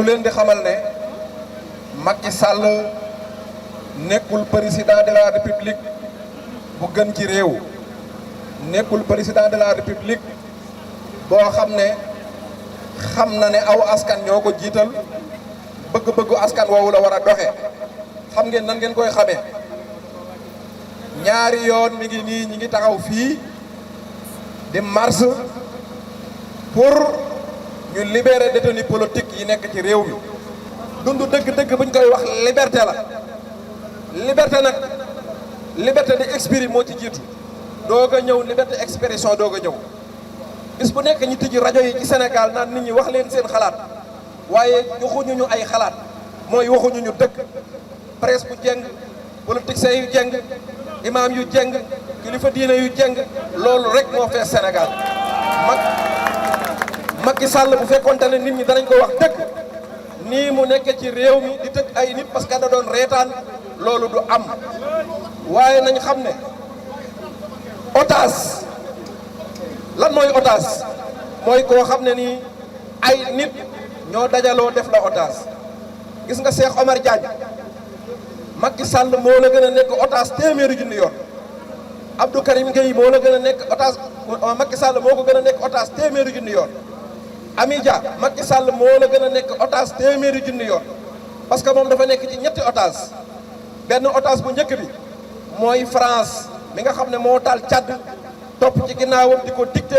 leen di xamal ne Macky Sall nekkul président de la république bu gën ci réew, nekkul président de la république boo xam ne xam na ne aw askan ñoo ko jiital bëgg-bëggu askan woowu la war a doxe. xam ngeen nan ngeen koy xamee ñaari yoon mi ngi nii ñi ngi taxaw fii di marche pour ñu libérer détenus politiques yi nekk ci réew mi. dund dëgg-dëgg buñ koy wax liberté la. liberté nag liberté d'exprimer moo ci jiitu doog a ñëw liberté d'expression doog a ñëw. bis bu nekk ñu tijji rajo yi ci Sénégal naan nit ñi wax leen seen xalaat waaye waxuñu ñu ay xalaat mooy waxuñu ñu dëgg. presse bu jeng politiciens yu jeng imam yu jeng kilifa diine yu jeng loolu rek moo fees Sénégal. Macky Sall bu fekkoonte ne nit ñi danañ ko wax dëgg nii mu nekk ci réew mi di tëj ay nit parce que da doon reetaan loolu du am. waaye nañ xam ne otage lan mooy otage mooy koo xam ne nii ay nit ñoo dajaloo def la otage. gis nga Cheikh Omar Diagne Macky Sall moo la gën a nekk otage téeméeri junni yoon. Abdou Karim Gueye moo la gën a nekk otage Macky Sall moo ko gën a nekk otage téeméeri junni yoon. Ami Dia Macky Sall moo la gën a nekk otage téeméeri junni yoon parce que moom dafa nekk ci ñetti otage. benn otage bu njëkk bi mooy France mi nga xam ne moo taal Tchad topp ci ginnaawam di ko dicté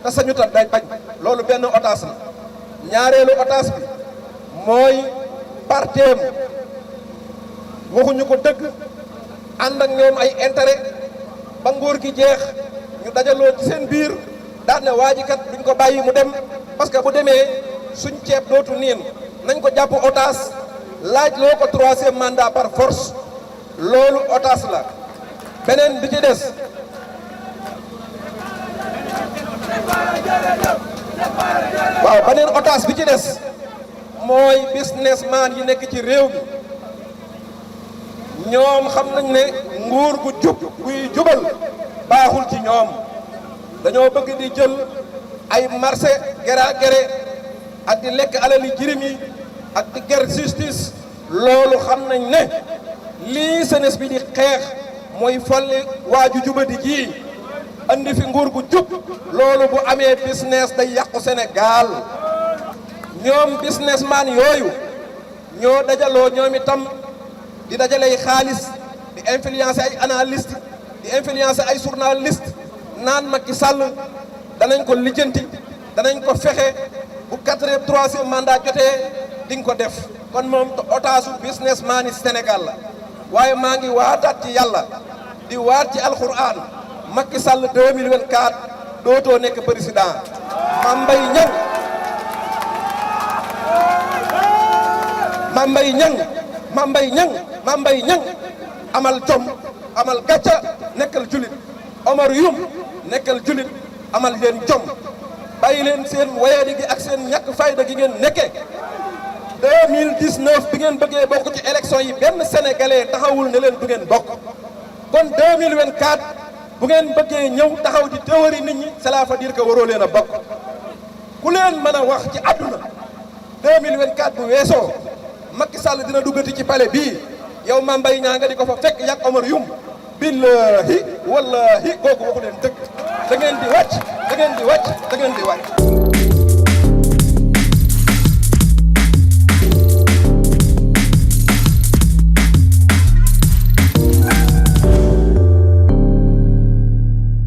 te sañu ta day bañ loolu benn otage la. ñaareelu otage bi mooy parteem waxuñu ko dëgg ànd ak ñoom ay intérêt ba nguur gi jeex ñu dajaloo ci seen biir daan ne waa ji kat duñ ko bàyyi mu dem parce que bu demee suñ ceeb dootu niin nañ ko jàpp otage laaj loo ko troisième mandat par force loolu otage la. beneen bi ci des waaw beneen otage bi ci des mooy businessman yi nekk ci réew mi ñoom xam nañ ne nguur gu jub guy jubal baaxul ci ñoom dañoo bëgg di jël ay marché gera gere ak di lekk alali jirim yi ak di ger justice. loolu xam nañ ne lii jeunesse bi di xeex mooy folli waaju jubadi ji andi fi nguur gu jub. loolu bu amee business day yàqu Sénégal. ñoom businessman yooyu ñoo dajaloo ñoom itam di dajaley xaalis di influencer ay analyste di influencer ay journaliste naan Macky Sall danañ ko lijjanti danañ ko fexe bu 3e mandat jotee di nga ko def. kon moom otage businessman yi Sénégal la. waaye maa ngi waataat ci yàlla di waat ci alxuraan Macky Sall 2024 dootoo nekk président. Mame Mbaye Niang amal jom amal gàcca nekkal julit. Omar Youm nekkal julit amal leen jom bàyyi leen seen wayadi gi ak seen ñàkk fayda gi ngeen nekke 2019 bi ngeen bëggee bokk ci élection yi benn sénégalais taxawul ne leen du ngeen bokk. kon 2024 bu ngeen bëggee ñëw taxaw di théorie nit ñi cela veut dire que waroo leen a bokk. ku leen mën a wax ci àdduna 2024 bu weesoo Macky Sall dina duggati ci palais bii yow Mame Mbaye Niang nga di ko fa fekk yàgg Omar Youm billahi wallahi kooku waxu leen dëgg. da ngeen di wàcc da ngeen di wàcc da ngeen di wàcc.